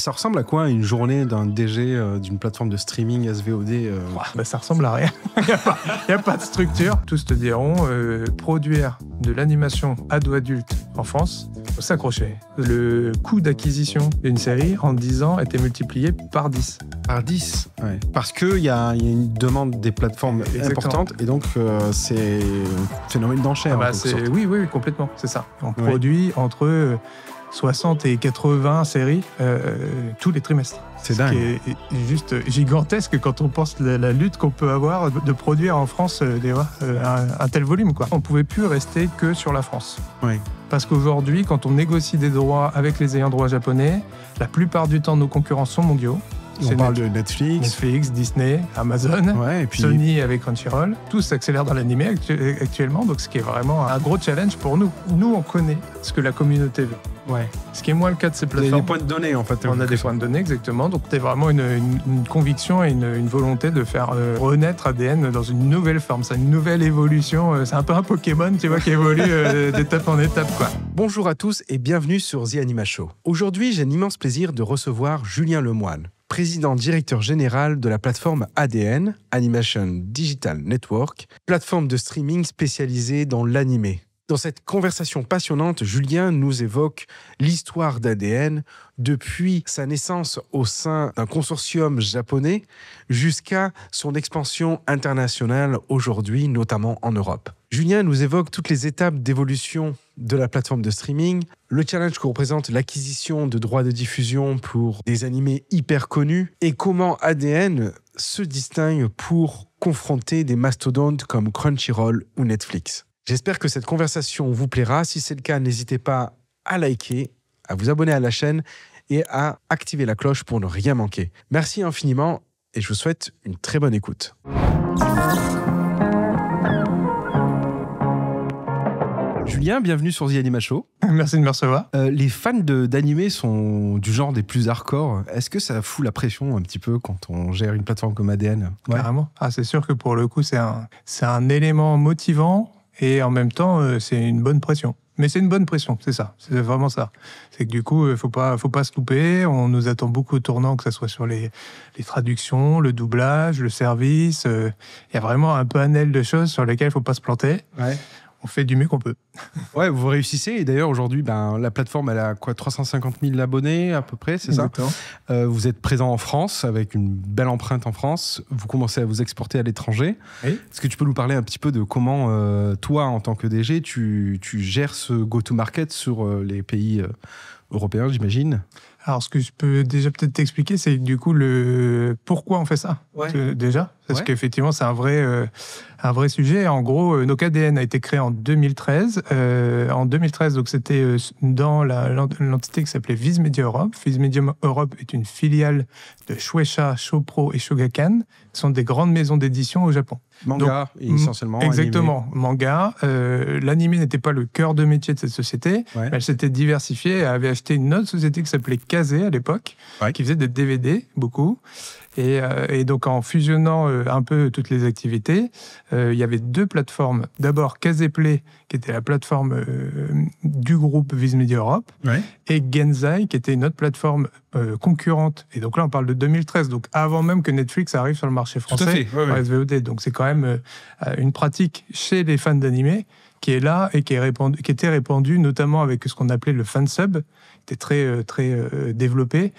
Ça ressemble à quoi une journée d'un DG d'une plateforme de streaming SVOD Ça ressemble à rien. Il n'y a pas de structure. Tous te diront, produire de l'animation ado-adulte en France, il faut s'accrocher. Le coût d'acquisition d'une série en 10 ans a été multiplié par 10. Par 10 ouais. Parce qu'il y a une demande des plateformes importante et donc c'est un phénomène d'enchère. Oui, complètement, c'est ça. On produit entre 60 et 80 séries tous les trimestres. C'est dingue. Ce qui est juste gigantesque quand on pense la lutte qu'on peut avoir de produire en France un tel volume, quoi. On ne pouvait plus rester que sur la France. Oui. Parce qu'aujourd'hui, quand on négocie des droits avec les ayants droit japonais, la plupart du temps, nos concurrents sont mondiaux. On parle de Netflix, Disney, Amazon, et puis Sony avec Crunchyroll. Tout s'accélère dans l'animé actuellement, donc ce qui est vraiment un gros challenge pour nous. Nous, on connaît ce que la communauté veut. Ouais. Ce qui est moins le cas de ces plateformes. Vous avez des points de données, en fait. On a des points de données, exactement. Donc, c'est vraiment une conviction et une volonté de faire renaître ADN dans une nouvelle forme. C'est une nouvelle évolution. C'est un peu un Pokémon, tu vois, qui évolue d'étape en étape, quoi. Bonjour à tous et bienvenue sur The Anima Show. Aujourd'hui, j'ai l'immense plaisir de recevoir Julien Lemoine, président-directeur général de la plateforme ADN, Animation Digital Network, plateforme de streaming spécialisée dans l'animé. Dans cette conversation passionnante, Julien nous évoque l'histoire d'ADN depuis sa naissance au sein d'un consortium japonais jusqu'à son expansion internationale aujourd'hui, notamment en Europe. Julien nous évoque toutes les étapes d'évolution de la plateforme de streaming, le challenge que représente l'acquisition de droits de diffusion pour des animés hyper connus et comment ADN se distingue pour confronter des mastodontes comme Crunchyroll ou Netflix. J'espère que cette conversation vous plaira. Si c'est le cas, n'hésitez pas à liker, à vous abonner à la chaîne et à activer la cloche pour ne rien manquer. Merci infiniment et je vous souhaite une très bonne écoute. Julien, bienvenue sur The Anima Show. Merci de me recevoir. Les fans d'animé sont du genre des plus hardcore. Est-ce que ça fout la pression un petit peu quand on gère une plateforme comme ADN ? Carrément. C'est sûr que pour le coup, c'est un élément motivant. Et en même temps, c'est une bonne pression. Mais c'est une bonne pression, c'est ça. C'est vraiment ça. C'est que du coup, faut pas se louper. On nous attend beaucoup au tournant, que ce soit sur les traductions, le doublage, le service. Il y a vraiment un panel de choses sur lesquelles il faut pas se planter. Ouais. On fait du mieux qu'on peut. Ouais, vous réussissez. Et d'ailleurs, aujourd'hui, la plateforme, elle a 350 000 abonnés à peu près, c'est exactement. Ça vous êtes présent en France, avec une belle empreinte en France. Vous commencez à vous exporter à l'étranger. Oui. Est-ce que tu peux nous parler un petit peu de comment, toi, en tant que DG, tu gères ce go-to-market sur les pays européens, j'imagine ? Alors, ce que je peux déjà peut-être t'expliquer, c'est du coup pourquoi on fait ça, déjà. Parce qu'effectivement, c'est un vrai sujet. En gros, donc ADN a été créé en 2013. En 2013, donc c'était dans l'entité qui s'appelait Viz Media Europe. Viz Media Europe est une filiale de Shueisha, Shopro et Shogakukan. Ce sont des grandes maisons d'édition au Japon. Manga, essentiellement. Exactement, animé. Manga. L'animé n'était pas le cœur de métier de cette société. Ouais. Elle s'était diversifiée. Elle avait acheté une autre société qui s'appelait Kase à l'époque, qui faisait des DVD, beaucoup. Et donc, en fusionnant un peu toutes les activités, il y avait deux plateformes. D'abord, Kaseplay, qui était la plateforme du groupe Viz Media Europe, et Genzai, qui était une autre plateforme concurrente. Et donc là, on parle de 2013, donc avant même que Netflix arrive sur le marché français, SVOD. Donc, c'est quand même une pratique chez les fans d'animé qui est là et qui était répandue notamment avec ce qu'on appelait le fansub, qui était très développé,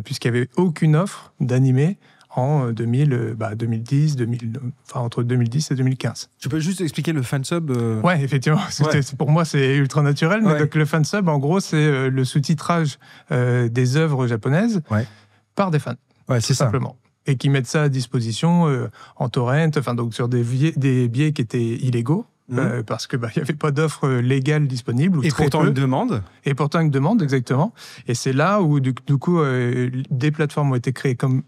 puisqu'il n'y avait aucune offre d'animé en 2010, entre 2010 et 2015. Tu peux juste expliquer le fansub Ouais, effectivement. Pour moi, c'est ultra naturel. Mais donc, le fansub, en gros, c'est le sous-titrage des œuvres japonaises par des fans. Ouais, c'est ça. Simplement. Et qui mettent ça à disposition en torrent, donc sur des biais qui étaient illégaux. Parce que il y avait pas d'offre légale disponible. Et pourtant une demande. Et pourtant une demande, exactement. Et c'est là où du coup des plateformes ont été créées comme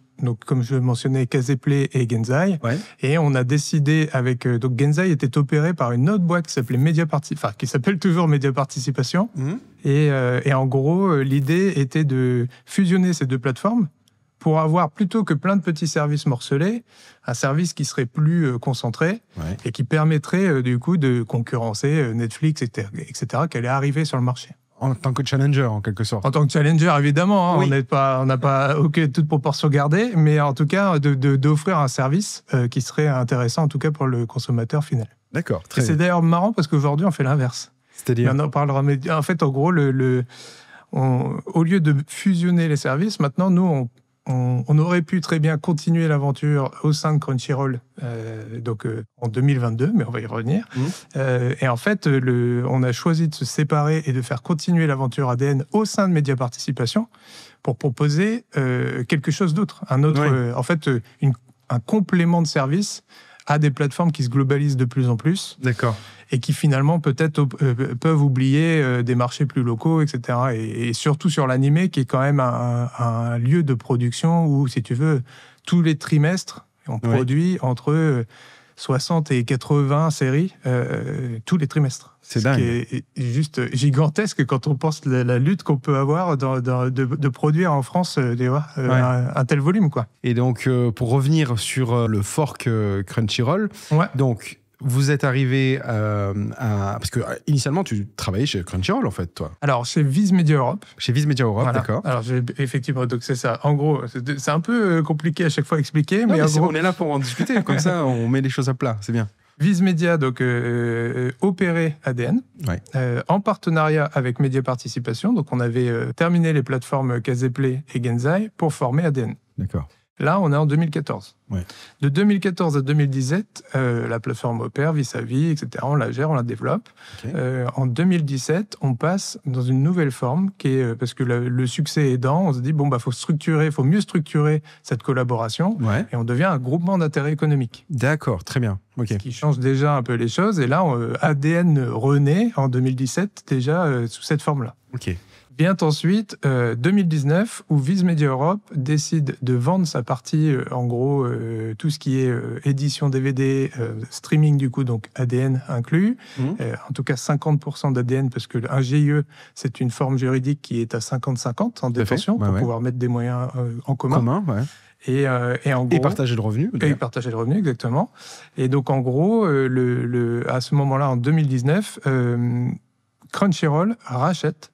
je mentionnais, Kaseplay et Genzai. Et on a décidé avec donc Genzai était opéré par une autre boîte qui s'appelait qui s'appelle toujours Media Participation. Et en gros l'idée était de fusionner ces deux plateformes pour avoir, plutôt que plein de petits services morcelés, un service qui serait plus concentré et qui permettrait du coup de concurrencer Netflix, etc., qui allait arriver sur le marché. En tant que challenger, en quelque sorte. En tant que challenger, évidemment, hein, oui. On n'a pas toute proportion gardée, mais en tout cas, d'offrir un service qui serait intéressant, en tout cas pour le consommateur final. D'accord. Et c'est d'ailleurs marrant parce qu'aujourd'hui, on fait l'inverse. C'est-à-dire ? On en parlera. Mais en fait, en gros, au lieu de fusionner les services, maintenant, nous, on aurait pu très bien continuer l'aventure au sein de Crunchyroll en 2022, mais on va y revenir. Et en fait, on a choisi de se séparer et de faire continuer l'aventure ADN au sein de Média Participation pour proposer quelque chose d'autre. Un complément de service à des plateformes qui se globalisent de plus en plus. D'accord. Et qui finalement peut-être peuvent oublier des marchés plus locaux, etc. Et surtout sur l'animé, qui est quand même un lieu de production où, si tu veux, tous les trimestres, on produit entre 60 et 80 séries tous les trimestres. C'est dingue. Ce qui est juste gigantesque quand on pense la lutte qu'on peut avoir de produire en France un tel volume, quoi. Et donc, pour revenir sur le fork Crunchyroll, donc... Vous êtes arrivé parce que initialement tu travaillais chez Crunchyroll en fait, toi. Alors chez Viz Media Europe. Chez Viz Media Europe, voilà. D'accord. Alors effectivement, donc c'est ça. En gros, c'est un peu compliqué à chaque fois à expliquer, mais on est là pour en discuter. Comme ça, on met les choses à plat. C'est bien. Viz Media donc opérait ADN en partenariat avec Média Participation. Donc on avait terminé les plateformes Caseplay et Genzai pour former ADN. D'accord. Là, on est en 2014. De 2014 à 2017, la plateforme opère, vit sa vie, etc. On la gère, on la développe. En 2017, on passe dans une nouvelle forme, qui est, parce que le succès aidant, on se dit, faut mieux structurer cette collaboration, et on devient un groupement d'intérêt économique. D'accord, très bien. Ce qui change déjà un peu les choses. Et là, ADN renaît en 2017, déjà sous cette forme-là. Vient ensuite 2019 où Viz Media Europe décide de vendre sa partie, en gros, tout ce qui est édition DVD, streaming du coup, donc ADN inclus. En tout cas 50% d'ADN parce que un GIE, c'est une forme juridique qui est à 50-50 en détention pour pouvoir mettre des moyens en commun. Et en gros, et partager le revenu. Et partager le revenu, exactement. Et donc en gros, à ce moment-là, en 2019, Crunchyroll rachète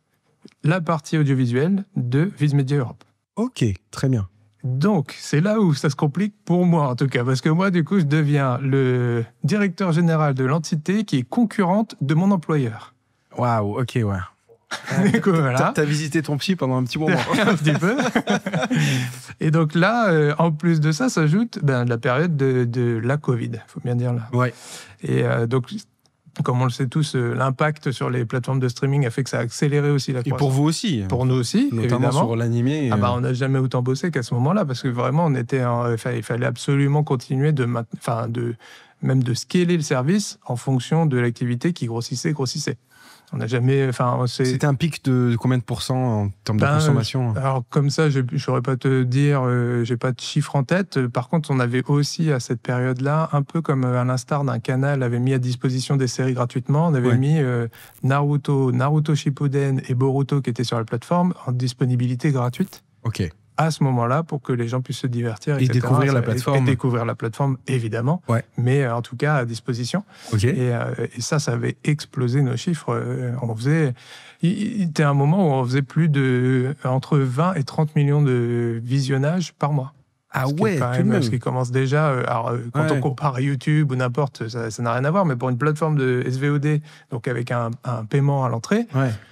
la partie audiovisuelle de Viz Media Europe. Ok, très bien. Donc, c'est là où ça se complique pour moi, en tout cas. Parce que moi, du coup, je deviens le directeur général de l'entité qui est concurrente de mon employeur. Waouh, ok, Voilà. T'as visité ton psy pendant un petit moment. Un petit peu. Et donc là, en plus de ça, s'ajoute la période de la Covid, il faut bien dire là. Et donc... Comme on le sait tous, l'impact sur les plateformes de streaming a fait que ça a accéléré aussi la croissance. Et pour vous aussi. Pour nous aussi, notamment évidemment. Sur l'animé. On n'a jamais autant bossé qu'à ce moment-là, parce que vraiment, il fallait absolument continuer même de scaler le service en fonction de l'activité qui grossissait. On n'a jamais... C'était un pic de combien de pourcents en termes de consommation Alors, comme ça, je ne saurais pas te dire, j'ai pas de chiffre en tête. Par contre, on avait aussi, à cette période-là, un peu comme à l'instar d'un canal, avait mis à disposition des séries gratuitement, on avait mis Naruto Shippuden et Boruto, qui étaient sur la plateforme, en disponibilité gratuite. À ce moment-là, pour que les gens puissent se divertir, etc. Découvrir la plateforme. Et découvrir la plateforme, évidemment, mais en tout cas à disposition. Et ça avait explosé nos chiffres. Il était un moment où on faisait entre 20 et 30 millions de visionnages par mois. Ah ouais, tout de même. Ce qui commence déjà, quand on compare à YouTube ou n'importe, ça n'a rien à voir, mais pour une plateforme de SVOD, donc avec un paiement à l'entrée,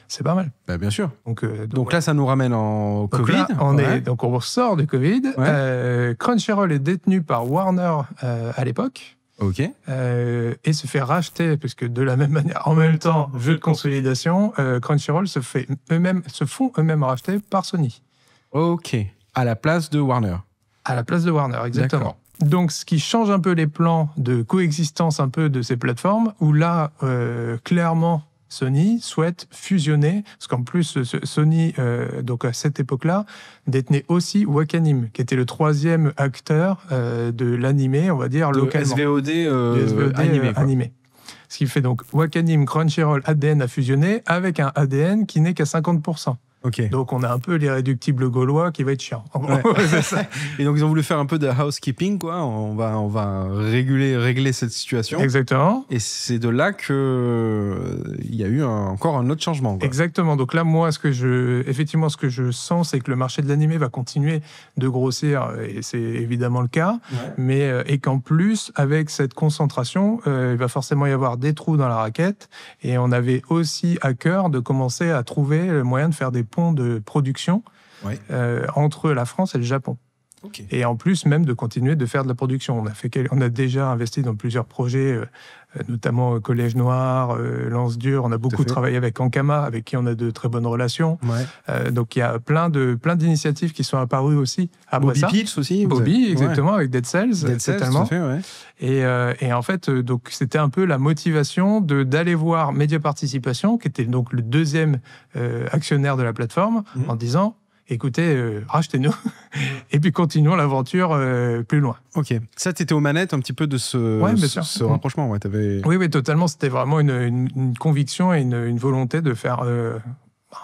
c'est pas mal. Bien sûr. Donc là, ça nous ramène en Covid. Là, donc on sort du Covid. Crunchyroll est détenu par Warner à l'époque. Et se fait racheter, puisque de la même manière, en même temps, jeu de consolidation, Crunchyroll se font eux-mêmes racheter par Sony. À la place de Warner. À la place de Warner, exactement. Donc, ce qui change un peu les plans de coexistence un peu de ces plateformes, où là, clairement, Sony souhaite fusionner, parce qu'en plus, Sony, donc à cette époque-là, détenait aussi Wakanim, qui était le troisième acteur de l'animé, on va dire, localement. SVOD animé. Ce qui fait donc Wakanim, Crunchyroll, ADN a fusionné avec un ADN qui n'est qu'à 50%. Okay. Donc, on a un peu l'irréductible gaulois qui va être chiant. C'est ça. Et donc, ils ont voulu faire un peu de housekeeping, quoi. On va régler cette situation. Exactement. Et c'est de là qu'il y a eu encore un autre changement, quoi. Exactement. Donc là, moi, ce que je sens, c'est que le marché de l'animé va continuer de grossir, et c'est évidemment le cas, et qu'en plus, avec cette concentration, il va forcément y avoir des trous dans la raquette. Et on avait aussi à cœur de commencer à trouver le moyen de faire des ponts de production entre la France et le Japon. Okay. Et en plus, même de continuer de faire de la production. On a déjà investi dans plusieurs projets, notamment Collège Noir, Lance Dur. On a beaucoup travaillé avec Ankama, avec qui on a de très bonnes relations. Donc, il y a plein d'initiatives qui sont apparues aussi. Bobby Pitts aussi. Bobby, exactement, avec Dead Cells. Dead Cells, tout à fait, Et en fait, donc, c'était un peu la motivation d'aller voir Média Participation, qui était donc le deuxième actionnaire de la plateforme, en disant... Écoutez, rachetez-nous et puis continuons l'aventure plus loin. Ok. Ça, tu étais aux manettes un petit peu de ce rapprochement. Oui, totalement. C'était vraiment une conviction et une volonté de faire...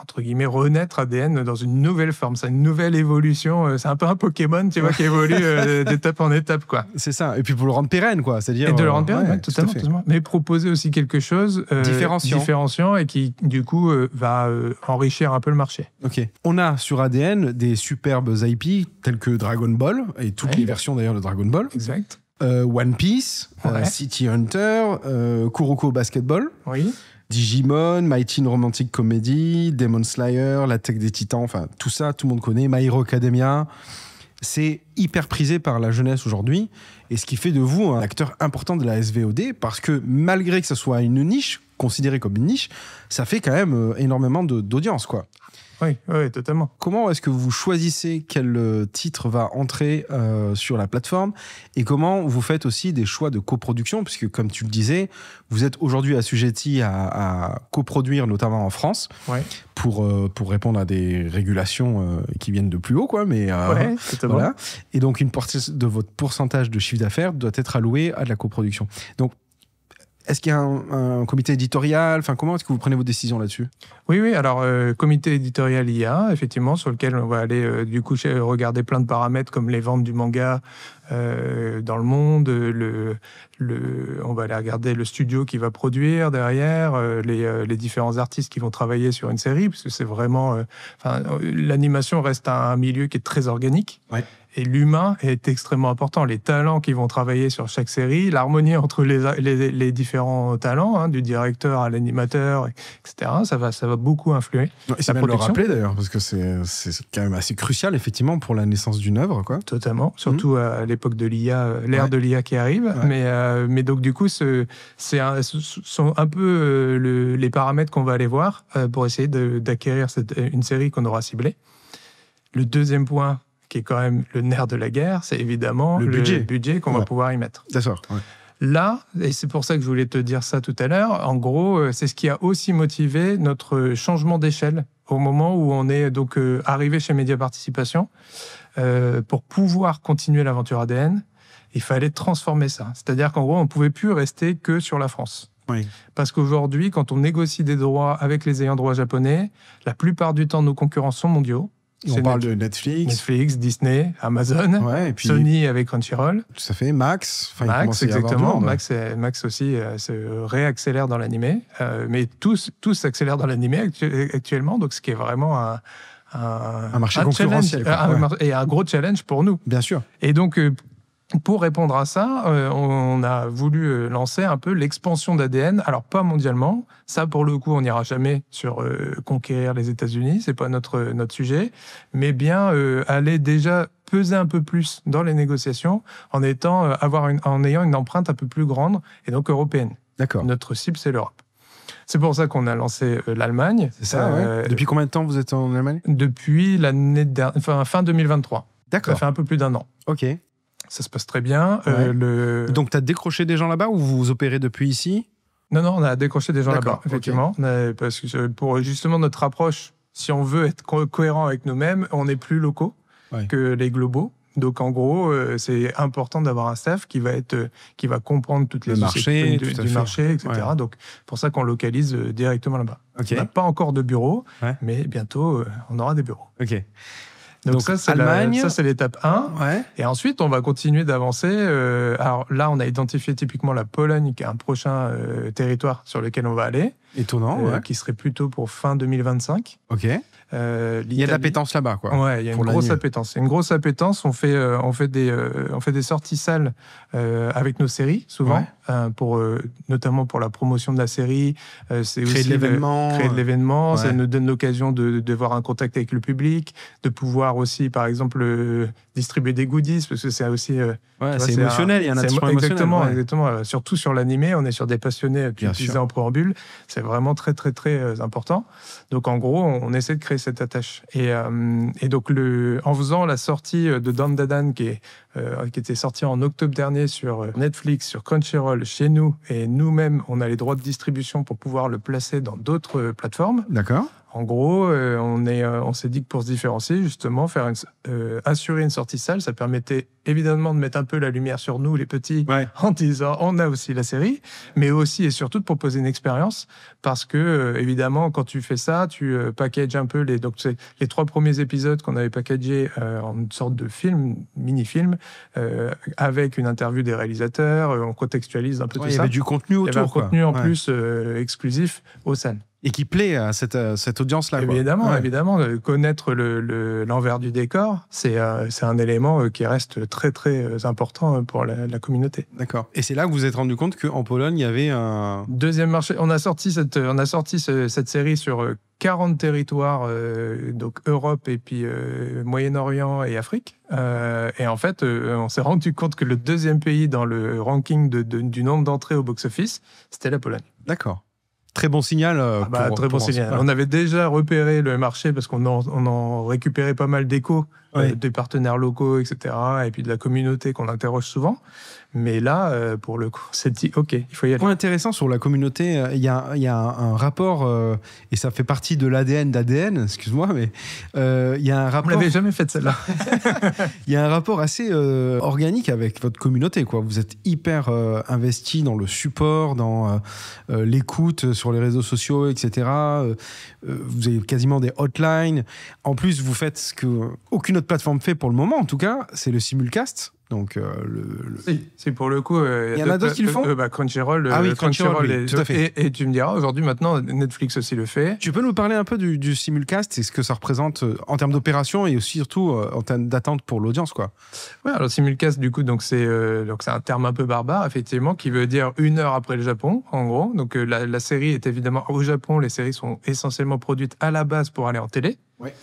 entre guillemets, renaître ADN dans une nouvelle forme. C'est une nouvelle évolution. C'est un peu un Pokémon, tu vois, qui évolue d'étape en étape, quoi. C'est ça. Et puis pour le rendre pérenne, quoi. C'est-à-dire, et de le rendre pérenne, totalement. Mais proposer aussi quelque chose différenciant et qui, du coup, va enrichir un peu le marché. Ok. On a sur ADN des superbes IP tels que Dragon Ball et toutes les versions d'ailleurs de Dragon Ball. Exact. One Piece, City Hunter, Kuroko Basketball. Oui. Digimon, My Teen Romantic Comedy, Demon Slayer, L'Attaque des Titans, enfin tout ça, tout le monde connaît, My Hero Academia. C'est hyper prisé par la jeunesse aujourd'hui, et ce qui fait de vous un acteur important de la SVOD, parce que malgré que ça soit une niche, considérée comme une niche, ça fait quand même énormément d'audience, quoi. Oui, totalement. Comment est-ce que vous choisissez quel titre va entrer sur la plateforme, et comment vous faites aussi des choix de coproduction, puisque comme tu le disais, vous êtes aujourd'hui assujetti à coproduire, notamment en France, pour répondre à des régulations qui viennent de plus haut, quoi. Mais voilà. Et donc une partie de votre pourcentage de chiffre d'affaires doit être allouée à de la coproduction. Donc est-ce qu'il y a un comité éditorial ? Enfin, comment est-ce que vous prenez vos décisions là-dessus ? Oui. Alors, comité éditorial IA, effectivement, sur lequel on va aller, du coup, regarder plein de paramètres comme les ventes du manga dans le monde, on va aller regarder le studio qui va produire derrière, les différents artistes qui vont travailler sur une série, parce que c'est vraiment... l'animation reste un milieu qui est très organique. Et l'humain est extrêmement important. Les talents qui vont travailler sur chaque série, l'harmonie entre les différents talents, du directeur à l'animateur, etc., ça va beaucoup influer. C'est bien de le rappeler d'ailleurs, parce que c'est quand même assez crucial, effectivement, pour la naissance d'une œuvre, quoi. Totalement, surtout à l'époque de l'IA, l'ère de l'IA qui arrive. Mais donc, du coup, ce sont un peu les paramètres qu'on va aller voir pour essayer d'acquérir une série qu'on aura ciblée. Le deuxième point, qui est quand même le nerf de la guerre, c'est évidemment le budget qu'on va pouvoir y mettre. D'accord. Là, et c'est pour ça que je voulais te dire ça tout à l'heure, en gros, c'est ce qui a aussi motivé notre changement d'échelle au moment où on est donc arrivé chez Média Participation. Pour pouvoir continuer l'aventure ADN, il fallait transformer ça. C'est-à-dire qu'en gros, on ne pouvait plus rester que sur la France. Parce qu'aujourd'hui, quand on négocie des droits avec les ayants droit japonais, la plupart du temps, nos concurrents sont mondiaux. On parle de Netflix, Disney, Amazon, et puis Sony avec Crunchyroll. Tout à fait, Max. Max, exactement. Max aussi se réaccélère dans l'animé. Mais tous s'accélèrent dans l'animé actuellement, donc ce qui est vraiment un marché concurrentiel. Et un gros challenge pour nous. Bien sûr. Et donc, pour répondre à ça, on a voulu lancer un peu l'expansion d'ADN. Alors, pas mondialement. Ça, pour le coup, on n'ira jamais sur conquérir les États-Unis. C'est pas notre sujet. Mais bien aller déjà peser un peu plus dans les négociations en ayant une empreinte un peu plus grande et donc européenne. D'accord. Notre cible, c'est l'Europe. C'est pour ça qu'on a lancé l'Allemagne. C'est ça, Depuis combien de temps vous êtes en Allemagne ? Depuis l'année dernière, fin 2023. D'accord. Ça fait un peu plus d'un an. Ok. Ça se passe très bien. Donc, tu as décroché des gens là-bas ou vous opérez depuis ici ? Non, on a décroché des gens là-bas, effectivement. Parce que pour justement notre approche, si on veut être cohérent avec nous-mêmes, on est plus locaux que les globaux. Donc en gros, c'est important d'avoir un staff qui va comprendre toutes les marché, du marché, etc. Ouais. Donc pour ça qu'on localise directement là-bas. Okay. On n'a pas encore de bureau, mais bientôt on aura des bureaux. Ok. Donc ça, c'est l'étape 1. Ouais. Et ensuite, on va continuer d'avancer. Alors là, on a identifié typiquement la Pologne, qui est un prochain territoire sur lequel on va aller. Étonnant, qui serait plutôt pour fin 2025. Ok. Il y a de l'appétence là-bas, quoi. Ouais, il y a une grosse appétence. C'est une grosse appétence. On fait des sorties salles avec nos séries, souvent, notamment pour la promotion de la série. C'est créer de l'événement. Ouais. Ça nous donne l'occasion de voir un contact avec le public, de pouvoir aussi, par exemple, distribuer des goodies, parce que c'est aussi... c'est émotionnel, il y a un attachement émotionnel. Exactement. Surtout sur l'animé, on est sur des passionnés, tu disais en préambule. C'est vraiment très, très, très important. Donc, en gros, on essaie de créer cette attache. Et donc, en faisant la sortie de Dandadan, qui était sortie en octobre dernier sur Netflix, sur Crunchyroll, chez nous, et nous-mêmes, on a les droits de distribution pour pouvoir le placer dans d'autres plateformes. D'accord. En gros, on s'est dit que pour se différencier, justement, assurer une sortie salle, ça permettait évidemment de mettre un peu la lumière sur nous, les petits, en disant on a aussi la série, mais aussi et surtout de proposer une expérience, parce que évidemment, quand tu fais ça, tu packages un peu les 3 premiers épisodes qu'on avait packagés en une sorte de film, mini-film, avec une interview des réalisateurs, on contextualise un peu tout ça. Il y avait du contenu autour. Il y avait un contenu en plus exclusif aux salles. Et qui plaît à cette audience-là. Évidemment. Connaître l'envers du décor, c'est un élément qui reste très, très important pour la communauté. D'accord. Et c'est là que vous vous êtes rendu compte qu'en Pologne, il y avait un... Deuxième marché. On a sorti cette série sur 40 territoires, donc Europe et puis Moyen-Orient et Afrique. Et en fait, on s'est rendu compte que le deuxième pays dans le ranking du nombre d'entrées au box-office, c'était la Pologne. D'accord. Très bon signal. Très bon signal. On avait déjà repéré le marché parce qu'on en récupérait pas mal d'échos des partenaires locaux, etc. Et puis de la communauté qu'on interroge souvent. Mais là, pour le coup, on s'est dit, OK, il faut y aller. Point intéressant sur la communauté, il y a un rapport, et ça fait partie de l'ADN d'ADN, excuse-moi, mais il y a un rapport... On l'avait jamais fait celle-là. Il y a un rapport assez organique avec votre communauté, quoi. Vous êtes hyper investi dans le support, dans l'écoute sur les réseaux sociaux, etc. Vous avez quasiment des hotlines. En plus, vous faites ce qu'aucune autre plateforme fait pour le moment, en tout cas, c'est le simulcast. Donc, c'est pour le coup. Il y en a d'autres qui le font. Crunchyroll. Crunchyroll, tout à fait. Et tu me diras, aujourd'hui, maintenant, Netflix aussi le fait. Tu peux nous parler un peu du simulcast et ce que ça représente en termes d'opération et aussi, surtout en termes d'attente pour l'audience, quoi. Ouais, alors simulcast, du coup, c'est un terme un peu barbare, effectivement, qui veut dire 1 heure après le Japon, en gros. Donc, la série est évidemment au Japon. Les séries sont essentiellement produites à la base pour aller en télé. Ouais.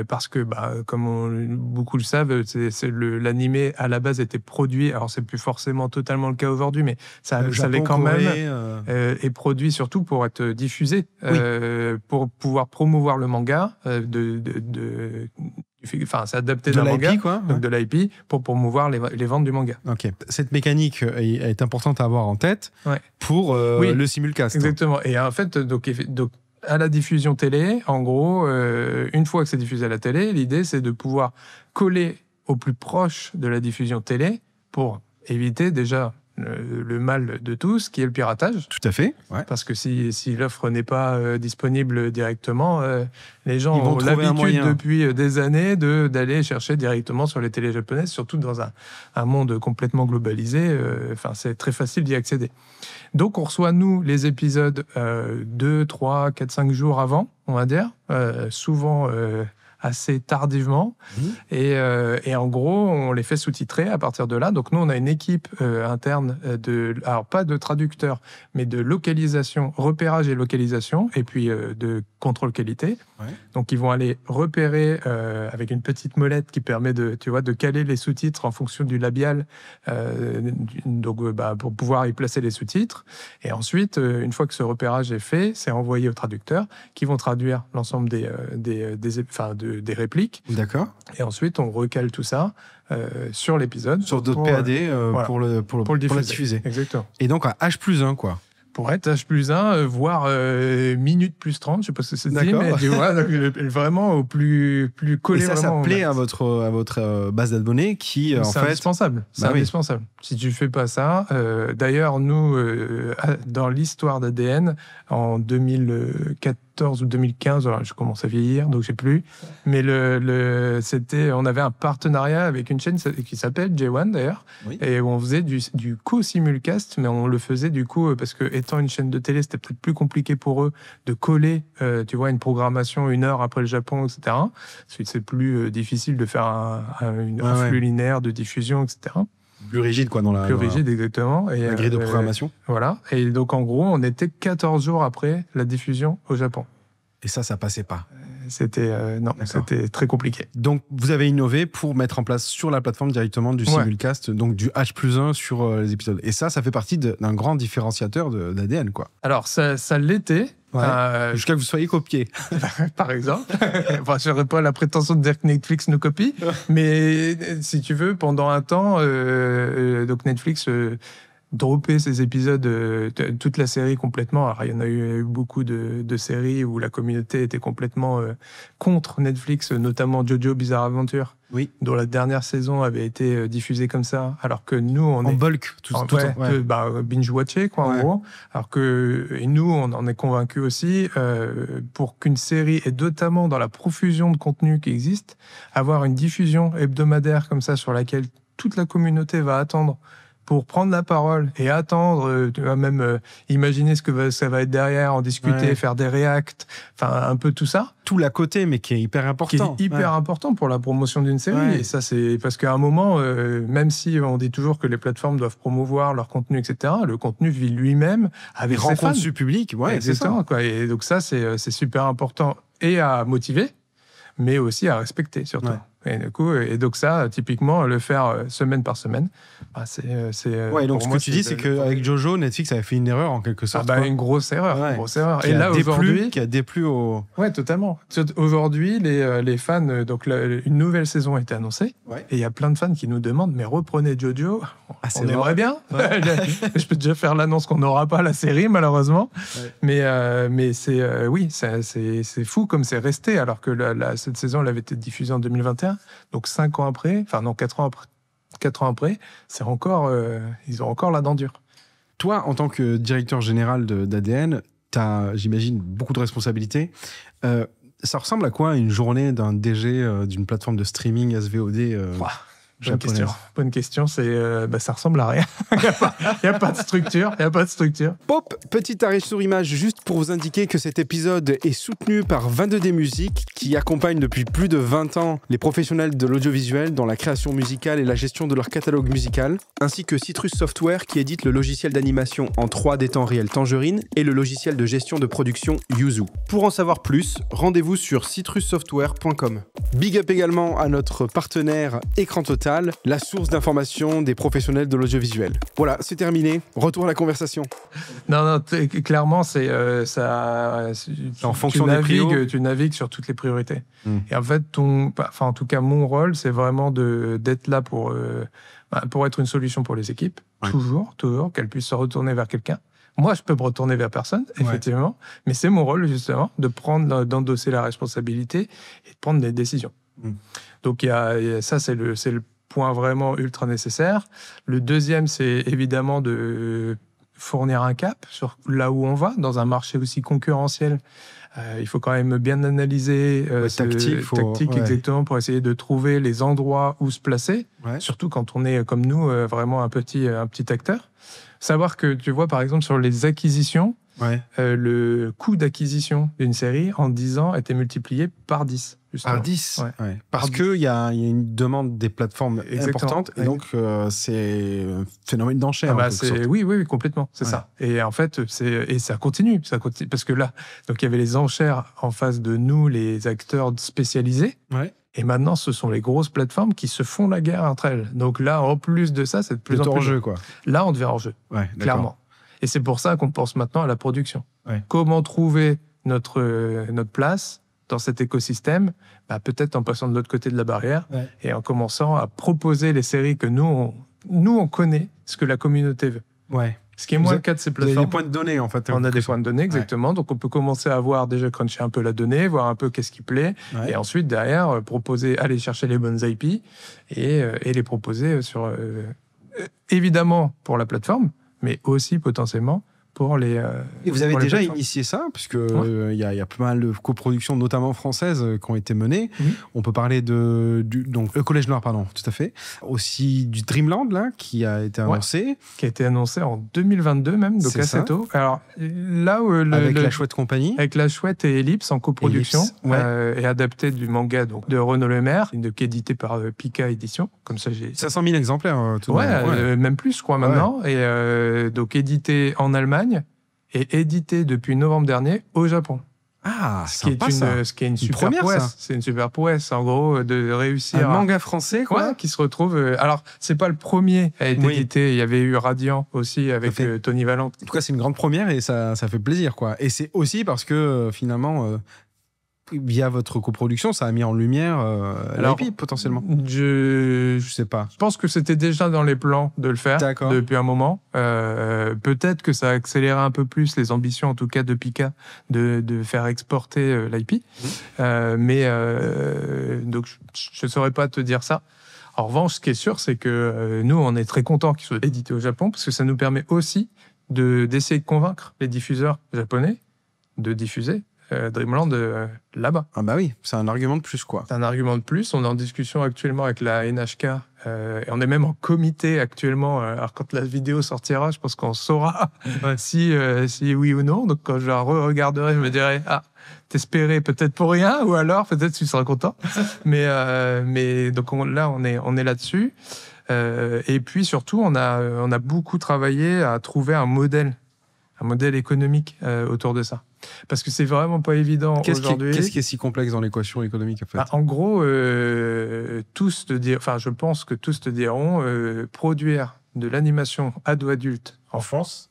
Parce que, comme beaucoup le savent, l'animé à la base était produit. Alors c'est plus forcément totalement le cas aujourd'hui, mais ça l'est quand même. Et produit surtout pour être diffusé, pour pouvoir promouvoir le manga. C'est adapté d'un manga, quoi, donc de l'IP, pour promouvoir les ventes du manga. Ok. Cette mécanique est importante à avoir en tête pour le simulcast. Exactement. Et en fait, donc à la diffusion télé, en gros, une fois que c'est diffusé à la télé, l'idée, c'est de pouvoir coller au plus proche de la diffusion télé pour éviter déjà le mal de tous, qui est le piratage. Tout à fait. Ouais. Parce que si l'offre n'est pas disponible directement, les gens ont l'habitude depuis des années d'aller chercher directement sur les télés japonaises, surtout dans un monde complètement globalisé. C'est très facile d'y accéder. Donc, on reçoit, nous, les épisodes 2, 3, 4, 5 jours avant, on va dire, souvent assez tardivement. Et en gros, on les fait sous-titrer à partir de là. Donc, nous, on a une équipe interne alors pas de traducteurs, mais de localisation, repérage et localisation, et puis de contrôle qualité. Ouais. Donc, ils vont aller repérer avec une petite molette qui permet de caler les sous-titres en fonction du labial, pour pouvoir y placer les sous-titres. Et ensuite, une fois que ce repérage est fait, c'est envoyé aux traducteurs qui vont traduire l'ensemble des répliques. D'accord. Et ensuite, on recale tout ça sur l'épisode. Sur d'autres PAD pour la diffuser. Exactement. Et donc à H+1, quoi. pour être H+1, voire minute plus 30, je sais pas ce que c'est dit, mais tu vois, vraiment au plus collé. Et ça plaît à votre base d'abonnés qui, en fait... C'est indispensable. C'est indispensable. Si tu fais pas ça... D'ailleurs, nous, dans l'histoire d'ADN, en 2014 ou 2015, alors je commence à vieillir, donc je sais plus, mais on avait un partenariat avec une chaîne qui s'appelle J1 d'ailleurs, et où on faisait du co-simulcast, mais on le faisait du coup, parce que étant une chaîne de télé, c'était peut-être plus compliqué pour eux de coller, tu vois, une programmation 1 heure après le Japon, etc. Parce que c'est plus difficile de faire un flux linéaire de diffusion, etc. Plus rigide, quoi, plus rigide, exactement. Et, la grille de programmation. Voilà. Et donc, en gros, on était 14 jours après la diffusion au Japon. Et ça passait pas. C'était très compliqué. Donc, vous avez innové pour mettre en place sur la plateforme directement du simulcast, donc du H+1 sur les épisodes. Et ça fait partie d'un grand différenciateur d'ADN, quoi. Alors, ça l'était. Jusqu'à que vous soyez copié. Par exemple. Enfin, je n'aurais pas la prétention de dire que Netflix nous copie, mais si tu veux, pendant un temps, donc Netflix droppait ses épisodes, toute la série complètement. Alors, il y en a eu beaucoup de séries où la communauté était complètement contre Netflix, notamment Jojo Bizarre Adventure, dont la dernière saison avait été diffusée comme ça, alors que nous, on en bulk, binge-watché, quoi, en gros. Alors que nous, on en est convaincus aussi, pour qu'une série, et notamment dans la profusion de contenu qui existe, avoir une diffusion hebdomadaire comme ça sur laquelle toute la communauté va attendre pour prendre la parole et attendre, tu vas même imaginer ce que ça va être derrière, en discuter, faire des reacts, enfin un peu tout ça. Tout l'à côté, mais qui est hyper important. Qui est hyper important pour la promotion d'une série. Et ça, c'est parce qu'à un moment, même si on dit toujours que les plateformes doivent promouvoir leur contenu, etc., le contenu vit lui-même avec ses fans. Du public, exactement, quoi. Et donc ça, c'est super important et à motiver, mais aussi à respecter, surtout. Et donc ça, typiquement, le faire semaine par semaine, c'est donc ce que tu dis, c'est qu'avec Jojo, Netflix avait fait une erreur en quelque sorte. Une grosse erreur. Et là, aujourd'hui... Qui a déplu au... Ouais, totalement. Aujourd'hui, les fans... Donc, une nouvelle saison a été annoncée. Et il y a plein de fans qui nous demandent, mais reprenez Jojo. On aimerait bien. Je peux déjà faire l'annonce qu'on n'aura pas la série, malheureusement. Mais c'est fou comme c'est resté, alors que cette saison, elle avait été diffusée en 2021. Donc 5 ans après, enfin non, 4 ans après, c'est encore, ils ont encore la dent dure. Toi, en tant que directeur général d'ADN, tu as, j'imagine, beaucoup de responsabilités. Ça ressemble à quoi une journée d'un DG d'une plateforme de streaming SVOD Bonne question. Ça ressemble à rien. Il n'y a pas de structure. Pop, petit arrêt sur image juste pour vous indiquer que cet épisode est soutenu par 22D Music qui accompagne depuis plus de 20 ans les professionnels de l'audiovisuel dans la création musicale et la gestion de leur catalogue musical, ainsi que Citrus Software qui édite le logiciel d'animation en 3D temps réel Tangerine et le logiciel de gestion de production Yuzu. Pour en savoir plus, rendez-vous sur citrussoftware.com. Big up également à notre partenaire Écran Total, la source d'information des professionnels de l'audiovisuel. Voilà, c'est terminé. Retour à la conversation. Non, clairement, c'est ça. En fonction des prios. Tu navigues sur toutes les priorités. Et en fait, en tout cas, mon rôle, c'est vraiment d'être là pour être une solution pour les équipes. Toujours, qu'elles puissent se retourner vers quelqu'un. Moi, je peux me retourner vers personne, effectivement, mais c'est mon rôle, justement, d'endosser la responsabilité et de prendre des décisions. Donc, ça, c'est le point vraiment ultra nécessaire. Le deuxième, c'est évidemment de fournir un cap sur là où on va, dans un marché aussi concurrentiel. Il faut quand même bien analyser tactique exactement, pour essayer de trouver les endroits où se placer, surtout quand on est, comme nous, vraiment un petit acteur. Savoir que, tu vois, par exemple, sur les acquisitions, le coût d'acquisition d'une série, en 10 ans, était multiplié par 10. Justement. Par 10 Parce qu'il y a une demande des plateformes importante, et donc c'est un phénomène d'enchère. Oui, complètement, c'est ça. Et en fait, ça continue, parce que là, donc il y avait les enchères en face de nous, les acteurs spécialisés, et maintenant, ce sont les grosses plateformes qui se font la guerre entre elles. Donc là, en plus de ça, c'est de plus en plus... en jeu, quoi. Là, on devient en jeu, clairement. Et c'est pour ça qu'on pense maintenant à la production. Comment trouver notre place dans cet écosystème, peut-être en passant de l'autre côté de la barrière et en commençant à proposer les séries que nous on connaît, ce que la communauté veut. Ce qui est moins le cas de ces plateformes. Vous avez des points de données, en fait. On a des points de données, exactement. Donc, on peut commencer à voir, déjà cruncher un peu la donnée, voir un peu qu'est-ce qui plaît. Et ensuite, derrière, aller chercher les bonnes IP et les proposer évidemment pour la plateforme, mais aussi potentiellement pour les. Et vous avez déjà initié ça, puisque il y a pas mal de coproductions, notamment françaises, qui ont été menées. On peut parler donc le Collège Noir, pardon, tout à fait. Aussi du Dreamland, là, qui a été annoncé. Qui a été annoncé en 2022 même, donc assez tôt. Alors là où avec La Chouette Compagnie. Avec La Chouette et Ellipse en coproduction, et adapté du manga donc, de Renaud Lemaire, qui est édité par Pika Édition. Comme ça, j'ai 500 000 exemplaires. Tout même plus, je crois, maintenant. Et donc édité en Allemagne et édité depuis novembre dernier au Japon. Ah, ce qui est une super prouesse. C'est une super prouesse, en gros, de réussir. Un manga français, quoi. Qui se retrouve. Alors, c'est pas le premier à être édité. Il y avait eu Radiant aussi avec Tony Valente. En tout cas, c'est une grande première et ça fait plaisir, quoi. Et c'est aussi parce que finalement. Via votre coproduction, ça a mis en lumière l'IP, potentiellement. Je sais pas. Je pense que c'était déjà dans les plans de le faire depuis un moment. Peut-être que ça a accéléré un peu plus les ambitions, en tout cas de Pika, de faire exporter l'IP. Mais donc, je ne saurais pas te dire ça. En revanche, ce qui est sûr, c'est que nous, on est très contents qu'il soit édité au Japon, parce que ça nous permet aussi d'essayer de convaincre les diffuseurs japonais de diffuser Dreamland là-bas. Ah bah oui, c'est un argument de plus, quoi. C'est un argument de plus. On est en discussion actuellement avec la NHK et on est même en comité actuellement. Alors quand la vidéo sortira, je pense qu'on saura si oui ou non. Donc quand je la regarderai, je me dirai t'espérais peut-être pour rien, ou alors peut-être tu seras content. mais donc là on est là-dessus. Et puis surtout on a beaucoup travaillé à trouver un modèle économique autour de ça. Parce que c'est vraiment pas évident aujourd'hui. Qu'est-ce qui est si complexe dans l'équation économique, en fait ? En gros, je pense que tous te diront, produire de l'animation ado-adulte en France,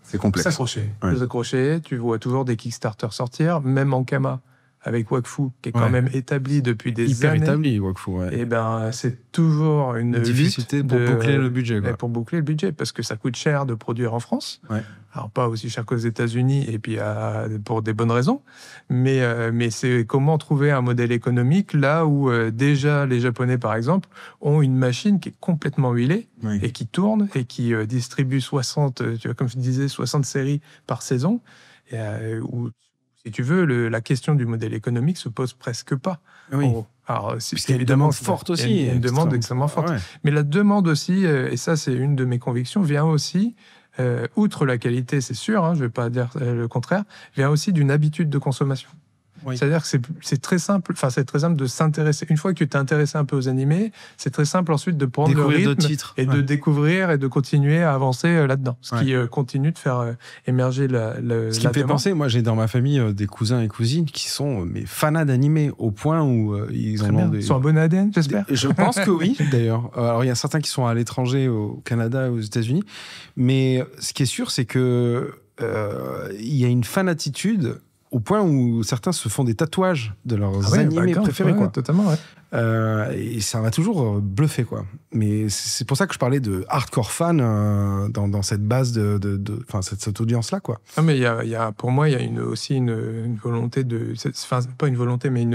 c'est complexe. S'accrocher. Tu vois toujours des Kickstarter sortir, même en Kama, avec Wakfu, qui est quand même établi depuis des hyper années. établi, Wakfu, Et ben, c'est toujours une difficulté pour boucler le budget. Pour boucler le budget, parce que ça coûte cher de produire en France. Alors, pas aussi cher qu'aux États-Unis, et puis pour des bonnes raisons. Mais c'est comment trouver un modèle économique là où déjà les Japonais, par exemple, ont une machine qui est complètement huilée et qui tourne et qui distribue 60 séries par saison, où si tu veux, la question du modèle économique se pose presque pas. Alors, c'est évidemment forte aussi. Il y a une demande extrêmement forte. Mais la demande aussi, et ça c'est une de mes convictions, vient aussi, outre la qualité, c'est sûr, je ne vais pas dire le contraire, vient aussi d'une habitude de consommation. C'est-à-dire que c'est très simple de s'intéresser. Une fois que tu t'es intéressé un peu aux animés, c'est très simple ensuite de prendre le rythme et de découvrir et de continuer à avancer là-dedans. Ce qui continue de faire émerger Ce qui me fait penser, moi j'ai dans ma famille des cousins et cousines qui sont fanats d'animés au point où ils Ils sont abonnés à ADN, j'espère. Je pense que oui, d'ailleurs. Alors il y a certains qui sont à l'étranger, au Canada, aux États-Unis. Mais ce qui est sûr, c'est que il y a une fanatitude au point où certains se font des tatouages de leurs animés préférés. Totalement, et ça m'a toujours bluffé, quoi. Mais c'est pour ça que je parlais de hardcore fan dans cette base cette audience-là, quoi. Non, mais pour moi, il y a aussi une volonté de... Enfin, pas une volonté, mais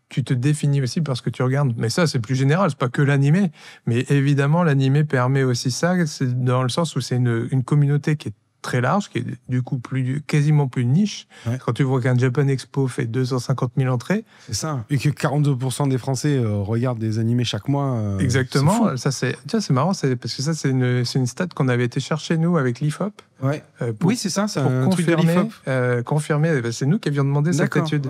tu te définis aussi parce que tu regardes. Mais ça, c'est plus général, c'est pas que l'animé. Mais évidemment, l'animé permet aussi ça, c'est dans le sens où c'est une communauté qui est très large, qui est du coup quasiment plus niche. Quand tu vois qu'un Japan Expo fait 250 000 entrées... C'est ça. Et que 42% des Français regardent des animés chaque mois. Exactement. C'est marrant, parce que ça, c'est une stat qu'on avait été chercher, nous, avec l'IFOP. Oui, c'est ça. C'est un truc de l'IFOP. Confirmer. C'est nous qui avions demandé cette étude.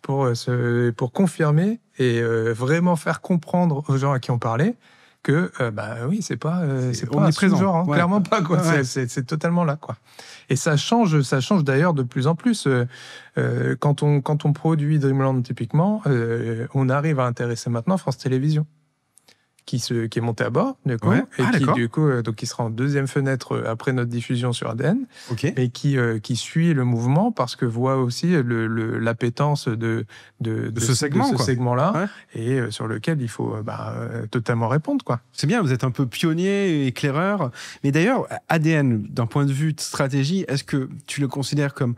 Pour confirmer et vraiment faire comprendre aux gens à qui on parlait que c'est pas toujours, clairement pas, quoi. C'est totalement là, quoi. Et ça change d'ailleurs de plus en plus. Quand on produit Dreamland typiquement, on arrive à intéresser maintenant France Télévisions, qui est monté à bord, du coup, qui sera en deuxième fenêtre après notre diffusion sur ADN, et qui suit le mouvement parce que voit aussi l'appétence de ce segment-là, et sur lequel il faut totalement répondre, quoi. C'est bien, vous êtes un peu pionnier, éclaireur. Mais d'ailleurs, ADN, d'un point de vue de stratégie, est-ce que tu le considères comme...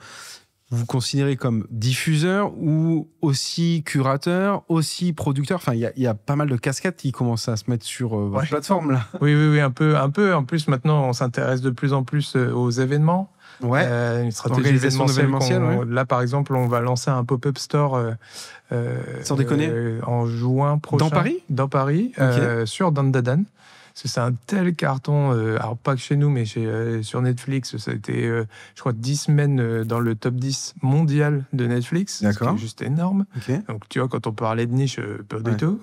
Vous considérez comme diffuseur ou aussi curateur, aussi producteur? Enfin, il y a pas mal de casquettes qui commencent à se mettre sur votre plateforme, là. Oui, un peu. En plus, maintenant, on s'intéresse de plus en plus aux événements. Une stratégie événementielle. Là, par exemple, on va lancer un pop-up store sans déconner, en juin prochain. Dans Paris, sur Dandadan. C'est un tel carton, alors pas que chez nous, mais sur Netflix, ça a été, je crois, 10 semaines dans le top 10 mondial de Netflix. D'accord. C'est juste énorme. Donc, tu vois, quand on parlait de niche, pas du tout.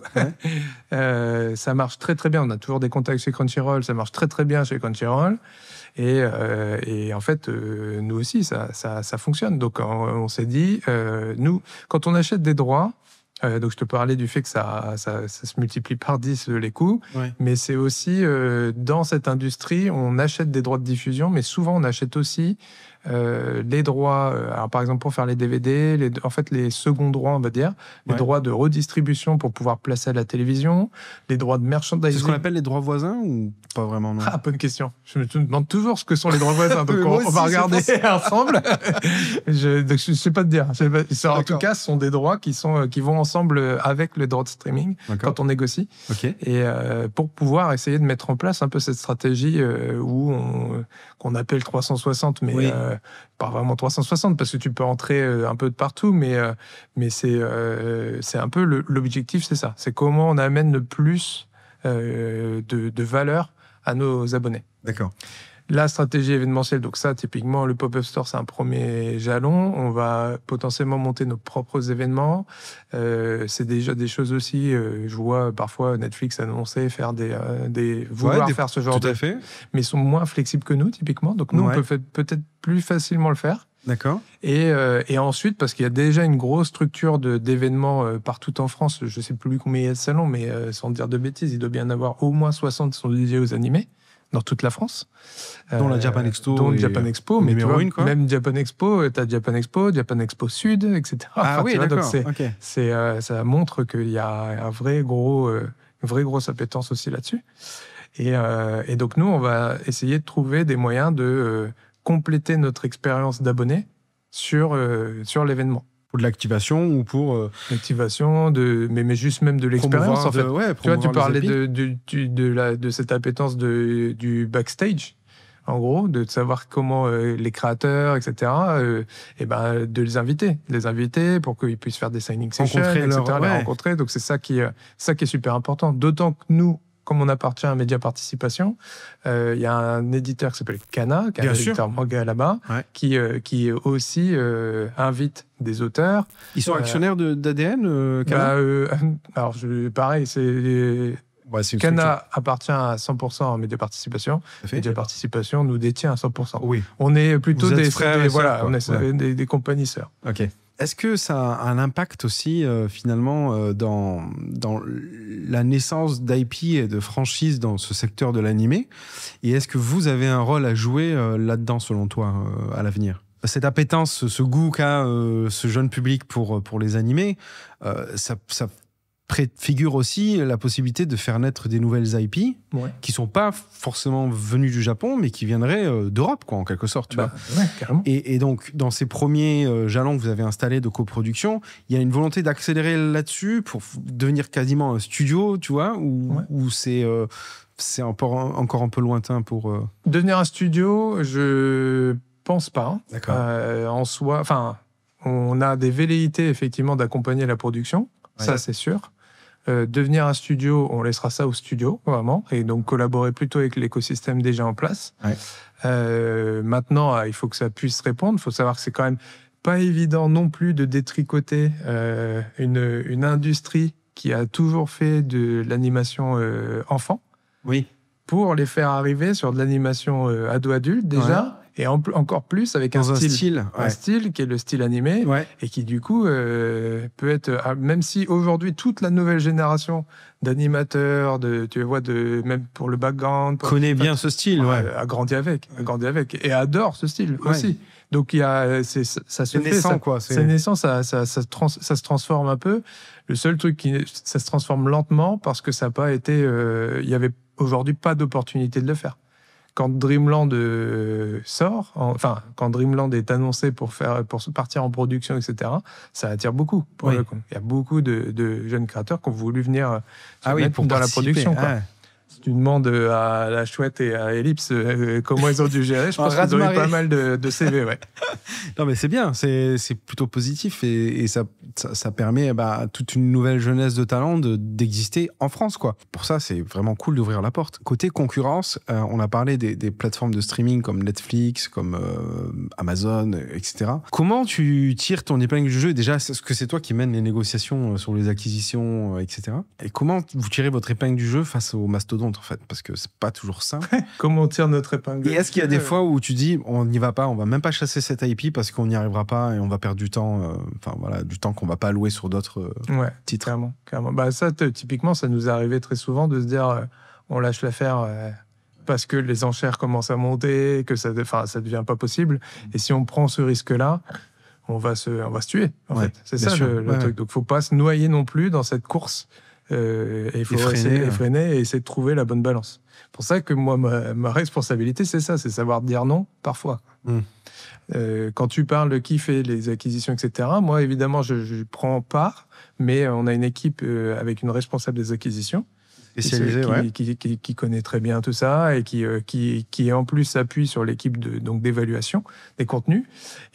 Ça marche très, très bien. On a toujours des contacts chez Crunchyroll. Ça marche très, très bien chez Crunchyroll. Et en fait, nous aussi, ça fonctionne. Donc, on s'est dit, nous, quand on achète des droits, donc je te parlais du fait que ça se multiplie par 10 les coûts, mais c'est aussi dans cette industrie, on achète des droits de diffusion, mais souvent on achète aussi les droits, alors par exemple pour faire les DVD, en fait les seconds droits, on va dire, les droits de redistribution pour pouvoir placer à la télévision, les droits de merchandising. C'est ce qu'on appelle les droits voisins ou pas vraiment, non? Ah, bonne question. Je me demande toujours ce que sont les droits voisins, donc on va regarder ensemble. Je sais pas te dire. En tout cas, ce sont des droits qui vont ensemble avec les droits de streaming quand on négocie. Et pour pouvoir essayer de mettre en place un peu cette stratégie qu'on appelle 360, mais pas vraiment 360 parce que tu peux entrer un peu de partout, mais c'est un peu l'objectif, c'est ça. C'est comment on amène le plus de valeur à nos abonnés. D'accord. La stratégie événementielle, donc ça, typiquement, le pop-up store, c'est un premier jalon. On va potentiellement monter nos propres événements. C'est déjà des choses aussi, je vois parfois Netflix annoncer, faire faire ce genre de... fait. Mais ils sont moins flexibles que nous, typiquement. Donc nous, on peut peut-être plus facilement le faire. D'accord. Et ensuite, parce qu'il y a déjà une grosse structure d'événements partout en France, je ne sais plus combien il y a de salons, mais sans dire de bêtises, il doit bien y en avoir au moins 60 qui sont dédiés aux animés dans toute la France. Dont la Japan Expo. Dont Japan Expo, mais tu vois, même Japan Expo, tu as Japan Expo Sud, etc. Ah oui, d'accord. Donc ça montre qu'il y a une vraie grosse appétence aussi là-dessus. Et donc nous, on va essayer de trouver des moyens de compléter notre expérience d'abonné sur l'événement. Pour de l'activation ou pour... L'activation, mais juste même de l'expérience, en fait. Tu vois, tu parlais de cette appétence du backstage, en gros, de savoir comment les créateurs, etc., de les inviter pour qu'ils puissent faire des signing sessions, les rencontrer. Donc c'est ça qui est super important. D'autant que nous, comme on appartient à Média Participation, il y a un éditeur qui s'appelle Kana, qui est un éditeur manga là-bas, qui aussi invite des auteurs. Ils sont actionnaires d'ADN, Kana? Alors, pareil, Kana appartient à 100% à Média Participation. Média Participation nous détient à 100%. Oui. On est plutôt des frères et sœurs, des compagnies sœurs. Ok. Est-ce que ça a un impact aussi, finalement, dans la naissance d'IP et de franchises dans ce secteur de l'animé? Et est-ce que vous avez un rôle à jouer là-dedans, selon toi, à l'avenir? Cette appétence, ce goût qu'a ce jeune public pour les animés, ça préfigure aussi la possibilité de faire naître des nouvelles IP qui ne sont pas forcément venues du Japon, mais qui viendraient d'Europe, quoi, en quelque sorte. Tu vois. Carrément. Et donc, dans ces premiers jalons que vous avez installés de coproduction, il y a une volonté d'accélérer là-dessus pour devenir quasiment un studio, tu vois, ou c'est encore un peu lointain pour... Devenir un studio, je pense pas. D'accord. En soi, on a des velléités, effectivement, d'accompagner la production. Ça, c'est sûr. Devenir un studio, on laissera ça au studio, vraiment, et donc collaborer plutôt avec l'écosystème déjà en place. Maintenant, il faut que ça puisse répondre. Il faut savoir que c'est quand même pas évident non plus de détricoter une industrie qui a toujours fait de l'animation enfant. Oui. Pour les faire arriver sur de l'animation ado-adulte, déjà. Et encore plus avec un style qui est le style animé, et qui du coup peut être, même si aujourd'hui toute la nouvelle génération d'animateurs, même pour le background, connaît bien ce style, a grandi avec, et adore ce style aussi. Donc ça se fait, naissant, c'est naissant, ça se transforme un peu. Le seul truc ça se transforme lentement parce que ça n'a pas été, il y avait aujourd'hui pas d'opportunité de le faire. Quand Dreamland sort, quand Dreamland est annoncé pour partir en production, etc., ça attire beaucoup. Il y a beaucoup de jeunes créateurs qui ont voulu venir mettre dans la production. Si tu demandes à la Chouette et à Ellipse comment ils ont dû gérer, je pense qu'ils ont eu pas mal de CV. Non, mais c'est bien, c'est plutôt positif et ça permet à toute une nouvelle jeunesse de talent d'exister en France, quoi. Pour ça, c'est vraiment cool d'ouvrir la porte. Côté concurrence, on a parlé des plateformes de streaming comme Netflix, comme Amazon, etc. Comment tu tires ton épingle du jeu? Déjà, est-ce que c'est toi qui mènes les négociations sur les acquisitions, etc. Et comment vous tirez votre épingle du jeu face aux mastodontes, en fait, parce que c'est pas toujours simple. Comment on tire notre épingle? Et est-ce qu'il y a des fois où tu dis on n'y va pas, on va même pas chasser cette IP parce qu'on n'y arrivera pas et on va perdre du temps, du temps qu'on va pas allouer sur d'autres titres? Clairement. Ça, typiquement, ça nous est arrivé très souvent de se dire on lâche l'affaire parce que les enchères commencent à monter, que ça devient pas possible. Et si on prend ce risque-là, on va se tuer, en fait. C'est ça le truc. Donc, faut pas se noyer non plus dans cette course. Et il faut freiner et essayer de trouver la bonne balance. C'est pour ça que moi, ma responsabilité, c'est ça, c'est savoir dire non parfois. Quand tu parles de qui fait les acquisitions, etc., moi, évidemment, je prends part, mais on a une équipe avec une responsable des acquisitions qui connaît très bien tout ça et qui en plus s'appuie sur l'équipe d'évaluation des contenus.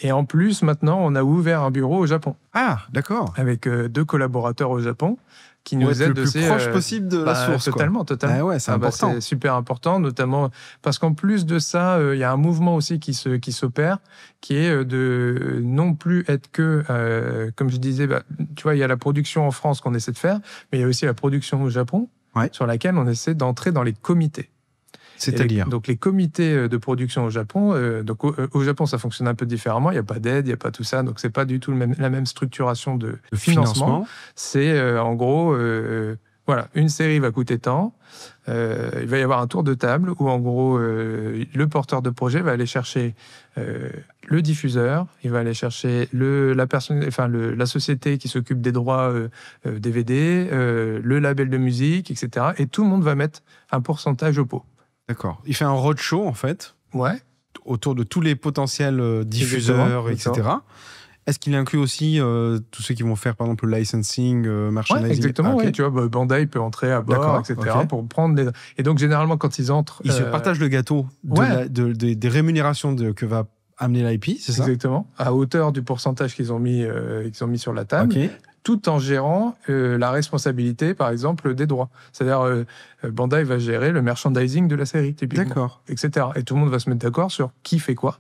Et en plus, maintenant, on a ouvert un bureau au Japon. Ah, d'accord. Avec 2 collaborateurs au Japon qui nous aident le plus proche possible de la source. Totalement. C'est important. C'est super important, notamment parce qu'en plus de ça, il y a un mouvement aussi qui s'opère, qui est de non plus être que, comme je disais, tu vois, il y a la production en France qu'on essaie de faire, mais il y a aussi la production au Japon, sur laquelle on essaie d'entrer dans les comités. C'est-à-dire donc les comités de production au Japon, au Japon ça fonctionne un peu différemment, il n'y a pas d'aide, il n'y a pas tout ça, donc c'est pas du tout la même structuration de financement. C'est en gros, une série va coûter tant, il va y avoir un tour de table où en gros le porteur de projet va aller chercher le diffuseur, il va aller chercher la société qui s'occupe des droits DVD, le label de musique, etc. Et tout le monde va mettre un pourcentage au pot. D'accord. Il fait un roadshow, en fait, autour de tous les potentiels diffuseurs, etc. Est-ce qu'il inclut aussi tous ceux qui vont faire, par exemple, le licensing, merchandising? Exactement, tu vois, Bandai peut entrer à bord, etc. pour prendre Et donc, généralement, quand ils entrent... Ils se partagent le gâteau des rémunérations que va amener l'IP, c'est ça? Exactement, à hauteur du pourcentage qu'ils ont mis sur la table. Tout en gérant la responsabilité, par exemple, des droits. C'est-à-dire, Bandai va gérer le merchandising de la série, typiquement, etc. Et tout le monde va se mettre d'accord sur qui fait quoi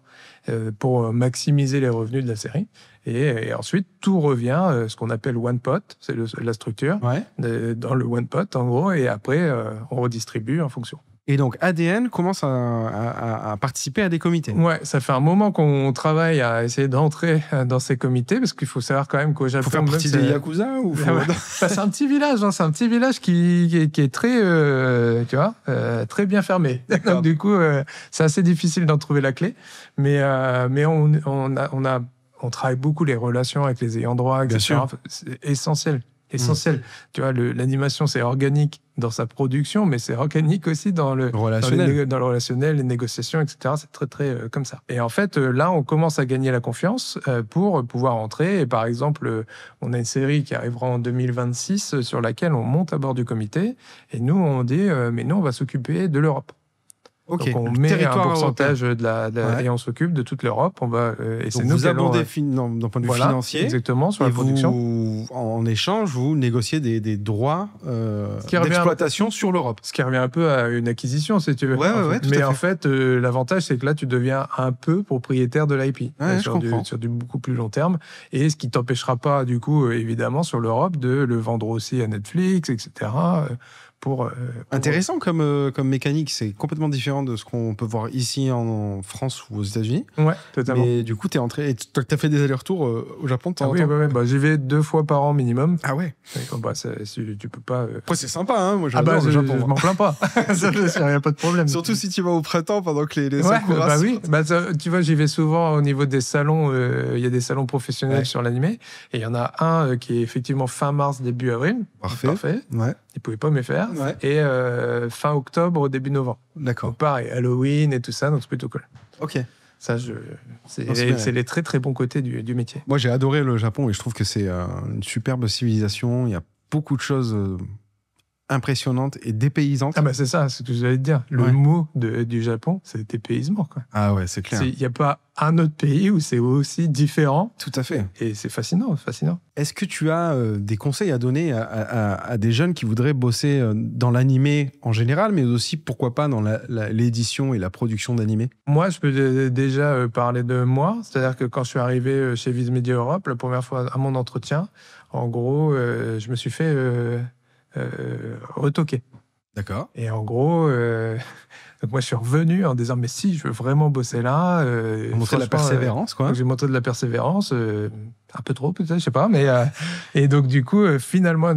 pour maximiser les revenus de la série. Et ensuite, tout revient, ce qu'on appelle one pot, c'est la structure, dans le one pot, en gros, et après, on redistribue en fonction. Et donc, ADN commence à participer à des comités. Ouais, ça fait un moment qu'on travaille à essayer d'entrer dans ces comités, parce qu'il faut savoir quand même qu'au Japon... Il faut faire partie des Yakuza ou c'est un petit village, c'est un petit village qui est très, très bien fermé. Donc, du coup, c'est assez difficile d'en trouver la clé. Mais on travaille beaucoup les relations avec les ayants droit, etc. C'est essentiel. Tu vois, l'animation, c'est organique dans sa production, mais c'est organique aussi dans le relationnel, les négociations, etc. C'est très, très comme ça. Et en fait, là, on commence à gagner la confiance pour pouvoir entrer. Et par exemple, on a une série qui arrivera en 2026 sur laquelle on monte à bord du comité. Et nous, on dit, mais nous, on va s'occuper de l'Europe. Donc on met un pourcentage et on s'occupe de toute l'Europe. On va et c'est nous vous abondez d'un point de vue financier, exactement, sur la production. En échange, vous négociez des droits d'exploitation sur l'Europe. Ce qui revient un peu à une acquisition, si tu veux. Mais en fait, l'avantage, c'est que là, tu deviens un peu propriétaire de l'IP sur du beaucoup plus long terme. Et ce qui t'empêchera pas, du coup, évidemment, sur l'Europe, de le vendre aussi à Netflix, etc. Intéressant comme mécanique, c'est complètement différent différent de ce qu'on peut voir ici en France ou aux États-Unis. Ouais, totalement. Mais du coup, tu as fait des allers-retours au Japon de temps en temps. Oui. Bah, j'y vais 2 fois par an minimum. Ah ouais. Bah, tu peux pas. Après, c'est sympa, hein. Moi, j'adore le Japon. Je m'en plains pas. Ça, il n'y a pas de problème. Surtout si tu vas au printemps pendant que les sakuras. Bah oui. Bah, tu vois, j'y vais souvent au niveau des salons. Il y a des salons professionnels sur l'animé. Et il y en a un qui est effectivement fin mars, début avril. Parfait. Ouais. Ils ne pouvaient pas me faire. Ouais. Et fin octobre, début novembre. D'accord. Donc pareil, Halloween et tout ça, donc c'est plutôt cool. Ok. Ça, c'est les très très bons côtés du métier. Moi, j'ai adoré le Japon et je trouve que c'est une superbe civilisation. Il y a beaucoup de choses impressionnantes et dépaysantes. Ah bah c'est ça, c'est ce que j'allais te dire. Le mot du Japon, c'est dépaysement, quoi. Ah ouais, c'est clair. Il n'y a pas un autre pays où c'est aussi différent. Tout à fait. Et c'est fascinant. Est-ce que tu as des conseils à donner à des jeunes qui voudraient bosser dans l'animé en général, mais aussi, pourquoi pas, dans l'édition et la production d'animé? Moi, je peux déjà parler de moi. C'est-à-dire que quand je suis arrivé chez Viz Media Europe, la première fois à mon entretien, en gros, je me suis fait retoquer. D'accord. Et en gros... Donc moi, je suis revenu en disant, mais si, je veux vraiment bosser là. Montrer de la persévérance, quoi. J'ai montré de la persévérance, un peu trop peut-être, je sais pas. Mais, et donc du coup, finalement,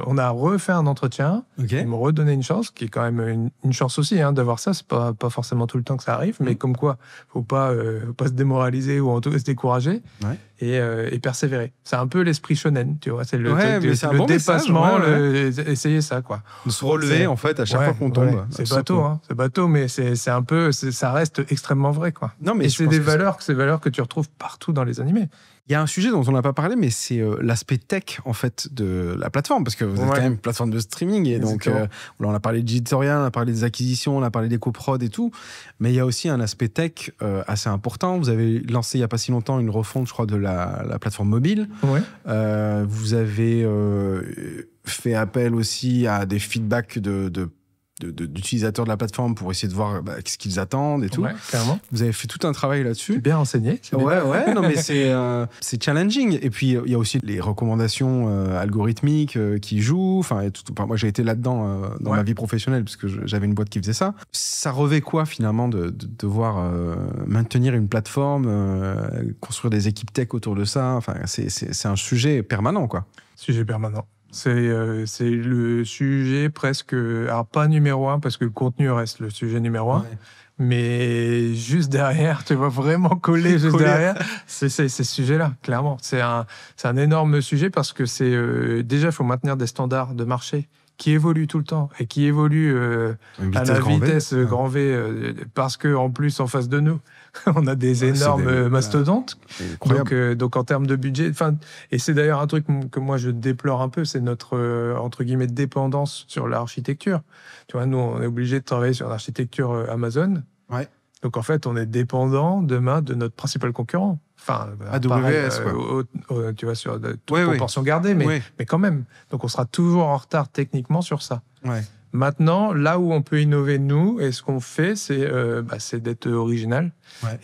on a refait un entretien. Okay. Ils m'ont redonné une chance, qui est quand même une chance aussi d'avoir ça. C'est pas forcément tout le temps que ça arrive, mais comme quoi, faut pas se démoraliser ou en tout cas se décourager et persévérer. C'est un peu l'esprit shonen, tu vois. C'est le dépassement, essayer ça, quoi. De se relever, en fait, à chaque fois qu'on tombe. C'est bateau, mais c'est un peu, ça reste extrêmement vrai, quoi. Non, mais c'est des valeurs que tu retrouves partout dans les animés. Il y a un sujet dont on n'a pas parlé, mais c'est l'aspect tech, en fait, de la plateforme, parce que vous êtes quand même une plateforme de streaming, et donc on a parlé de Jitoria, on a parlé des acquisitions, on a parlé des coprods et tout, mais il y a aussi un aspect tech assez important. Vous avez lancé il n'y a pas si longtemps une refonte, je crois, de la plateforme mobile. Vous avez fait appel aussi à des feedbacks d'utilisateurs de la plateforme pour essayer de voir ce qu'ils attendent et tout. Ouais, clairement. Vous avez fait tout un travail là-dessus. Bien enseigné. Ouais, non mais c'est challenging. Et puis il y a aussi les recommandations algorithmiques qui jouent. Enfin, moi j'ai été là-dedans dans ma vie professionnelle parce que j'avais une boîte qui faisait ça. Ça revêt quoi finalement de devoir maintenir une plateforme, construire des équipes tech autour de ça. Enfin, c'est un sujet permanent, quoi. Sujet permanent. C'est le sujet presque... Alors, pas numéro 1, parce que le contenu reste le sujet numéro 1, mais juste derrière, tu vois, vraiment coller juste derrière, c'est ce sujet-là, clairement. C'est un énorme sujet parce que déjà, il faut maintenir des standards de marché qui évoluent tout le temps et qui évoluent à la vitesse grand V, parce qu'en plus, en face de nous, on a des énormes mastodontes. Donc en termes de budget, et c'est d'ailleurs un truc que moi je déplore un peu, c'est notre entre guillemets dépendance sur l'architecture. Tu vois, nous on est obligé de travailler sur l'architecture Amazon. Ouais. Donc en fait, on est dépendant demain de notre principal concurrent. Enfin, AWS, tu vois, sur toute proportion gardée, mais quand même. Donc on sera toujours en retard techniquement sur ça. Ouais. Maintenant, là où on peut innover, nous, et ce qu'on fait, c'est d'être original. Ouais.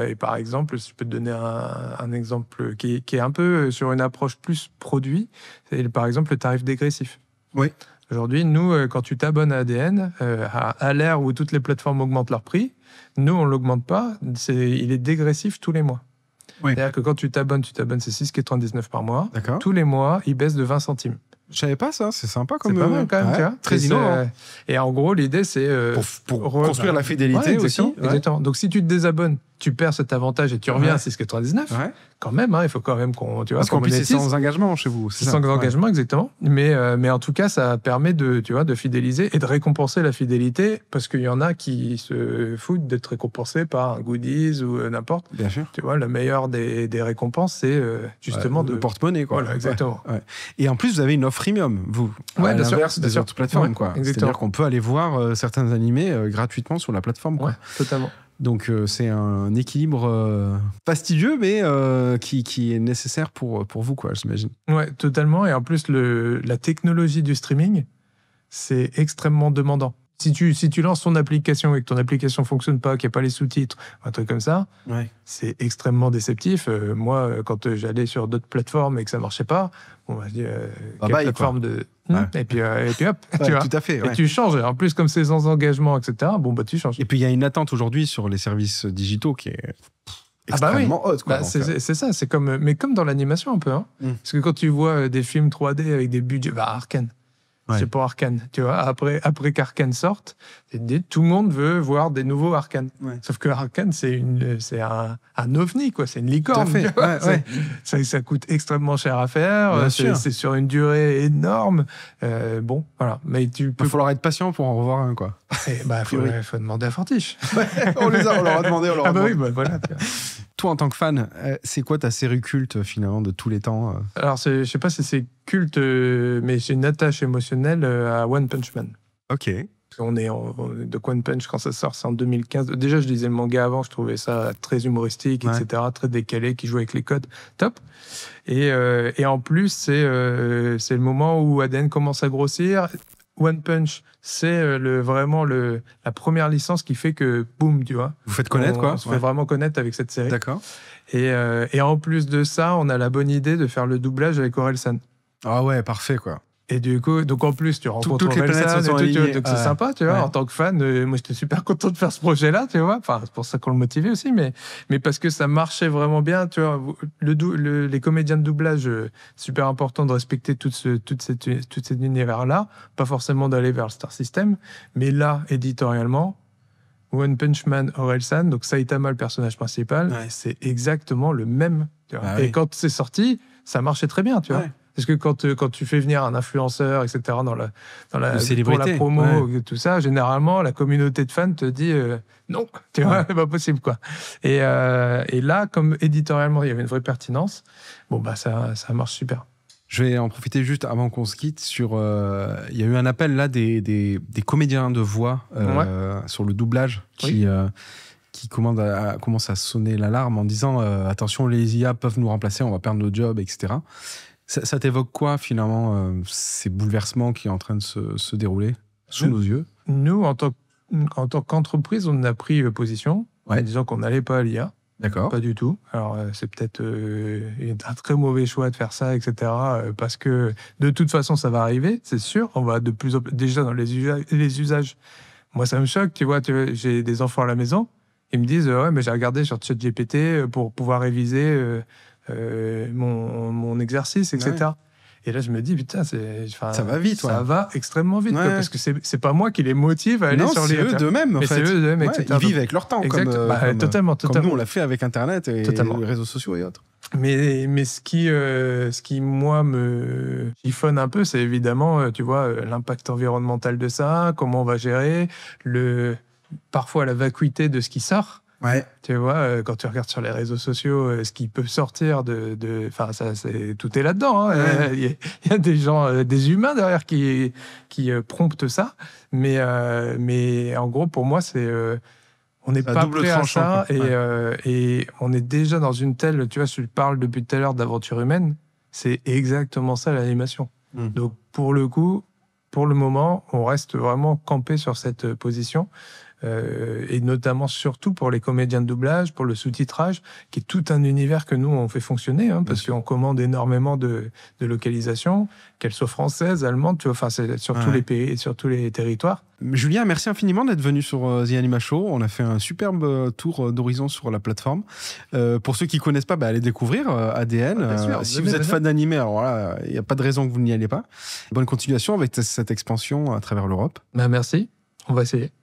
Et par exemple, si je peux te donner un exemple qui est un peu sur une approche plus produit, c'est par exemple le tarif dégressif. Oui. Aujourd'hui, nous, quand tu t'abonnes à ADN, à l'ère où toutes les plateformes augmentent leur prix, nous, on ne l'augmente pas, il est dégressif tous les mois. Oui. C'est-à-dire que quand tu t'abonnes, c'est 6,99 par mois. D'accord. Tous les mois, il baisse de 20 centimes. Je savais pas ça, c'est sympa comme... C'est pas mal quand même, tu vois. Très innovant. Et en gros, l'idée, c'est... pour construire la fidélité aussi. Exactement. Donc si tu te désabonnes, tu perds cet avantage et tu reviens à 6,99. Ouais. Quand même, il faut quand même qu'on... Parce qu'en plus, c'est sans engagement chez vous. C'est sans engagement, exactement. Mais en tout cas, ça permet de fidéliser et de récompenser la fidélité, parce qu'il y en a qui se foutent d'être récompensés par un goodies ou n'importe. Bien sûr. Tu vois, la meilleure des récompenses, c'est justement le porte-monnaie, quoi. Voilà, exactement. Ouais. Et en plus, vous avez une offre freemium, vous. À l'inverse des autres plateformes, quoi. C'est-à-dire qu'on peut aller voir certains animés gratuitement sur la plateforme, quoi. Ouais, totalement. Donc c'est un équilibre fastidieux, mais qui est nécessaire pour vous, quoi, j'imagine. Ouais, totalement. Et en plus, la technologie du streaming, c'est extrêmement demandant. Si tu lances ton application et que ton application ne fonctionne pas, qu'il n'y a pas les sous-titres, un truc comme ça, c'est extrêmement déceptif. Moi, quand j'allais sur d'autres plateformes et que ça ne marchait pas, on va dire quelle plateforme de... Et puis hop, tu vois. Tout à fait. Et tu changes. En plus, comme c'est sans engagement, etc., tu changes. Et puis, il y a une attente aujourd'hui sur les services digitaux qui est extrêmement haute. Quoi, c'est ça. Mais comme dans l'animation un peu. Hein. Parce que quand tu vois des films 3D avec des budgets... Arcane. C'est pour Arcane, tu vois. Après qu'Arcane sorte, tout le monde veut voir des nouveaux Arcane. Sauf que Arcane, c'est un ovni, quoi. C'est une licorne. Tout à fait. Ça coûte extrêmement cher à faire. C'est sur une durée énorme. Voilà. Mais il va falloir être patient pour en revoir un, quoi. Il faut demander à Fortiche. On leur a demandé. Voilà. Toi, en tant que fan, c'est quoi ta série culte, finalement, de tous les temps Alors, je sais pas si c'est culte, mais j'ai une attache émotionnelle à One Punch Man. Ok. On est de One Punch, quand ça sort, c'est en 2015. Déjà, je lisais le manga avant, je trouvais ça très humoristique, etc., très décalé, qui jouait avec les codes. Top. Et en plus, c'est le moment où ADN commence à grossir. One Punch, c'est vraiment la première licence qui fait que, boum, tu vois. Vous faites connaître, quoi. On se fait vraiment connaître avec cette série. D'accord. Et en plus de ça, on a la bonne idée de faire le doublage avec Orelsan. Ah ouais, parfait, quoi. Et du coup, donc en plus, tu rencontres Orelsan et tout, donc c'est sympa, tu vois. En tant que fan, moi, j'étais super content de faire ce projet-là, tu vois. Enfin, c'est pour ça qu'on le motivait aussi, mais parce que ça marchait vraiment bien, tu vois. Les comédiens de doublage, super important de respecter tout cet univers-là, pas forcément d'aller vers le Star System, mais là, éditorialement, One Punch Man, Orelsan, donc Saitama, le personnage principal, c'est exactement le même. Tu vois. Et quand c'est sorti, ça marchait très bien, tu vois. Parce que quand tu fais venir un influenceur, etc., pour la promo, tout ça, généralement, la communauté de fans te dit non, tu vois, c'est pas possible, quoi. Et là, comme éditorialement, il y avait une vraie pertinence, ça marche super. Je vais en profiter juste avant qu'on se quitte sur... il y a eu un appel là des comédiens de voix sur le doublage qui commence à sonner l'alarme en disant attention, les IA peuvent nous remplacer, on va perdre nos jobs, etc. Ça t'évoque quoi, finalement, ces bouleversements qui sont en train de se dérouler sous nos yeux? Nous, en tant qu'entreprise, on a pris position en disant qu'on n'allait pas à l'IA. D'accord. Pas du tout. Alors, c'est peut-être un très mauvais choix de faire ça, etc. Parce que, de toute façon, ça va arriver, c'est sûr. On va de plus en plus... Déjà, dans les usages, moi, ça me choque. Tu vois, j'ai des enfants à la maison. Ils me disent, mais j'ai regardé sur ChatGPT pour pouvoir réviser... mon exercice, etc. Et là, je me dis, putain, ça va vite. Ça va extrêmement vite, parce que c'est pas moi qui les motive à aller sur les... c'est eux d'eux-mêmes, en fait. C'est eux d'eux-mêmes, etc. Ils vivent avec leur temps, totalement. Comme nous, on l'a fait avec Internet et les réseaux sociaux et autres. Mais ce qui, moi, me chiffonne un peu, c'est évidemment, tu vois, l'impact environnemental de ça, comment on va gérer, parfois la vacuité de ce qui sort. Tu vois, quand tu regardes sur les réseaux sociaux, ce qui peut sortir tout est là-dedans. Hein. Il y a des gens, des humains derrière qui promptent ça. Mais en gros, pour moi, on n'est pas prêt à ça. Et on est déjà dans une telle... Tu vois, je parle depuis tout à l'heure d'aventure humaine. C'est exactement ça, l'animation. Donc, pour le coup, pour le moment, on reste vraiment campé sur cette position. Et notamment surtout pour les comédiens de doublage, pour le sous-titrage, qui est tout un univers que nous on fait fonctionner, parce qu'on commande énormément de localisations, qu'elles soient françaises, allemandes, tu vois, enfin c'est sur tous les pays, sur tous les territoires. Julien, merci infiniment d'être venu sur The Anima Show. On a fait un superbe tour d'horizon sur la plateforme. Pour ceux qui connaissent pas, allez découvrir ADN. Si vous êtes fan d'animé, alors là, il n'y a pas de raison que vous n'y allez pas. Bonne continuation avec cette expansion à travers l'Europe. Merci. On va essayer.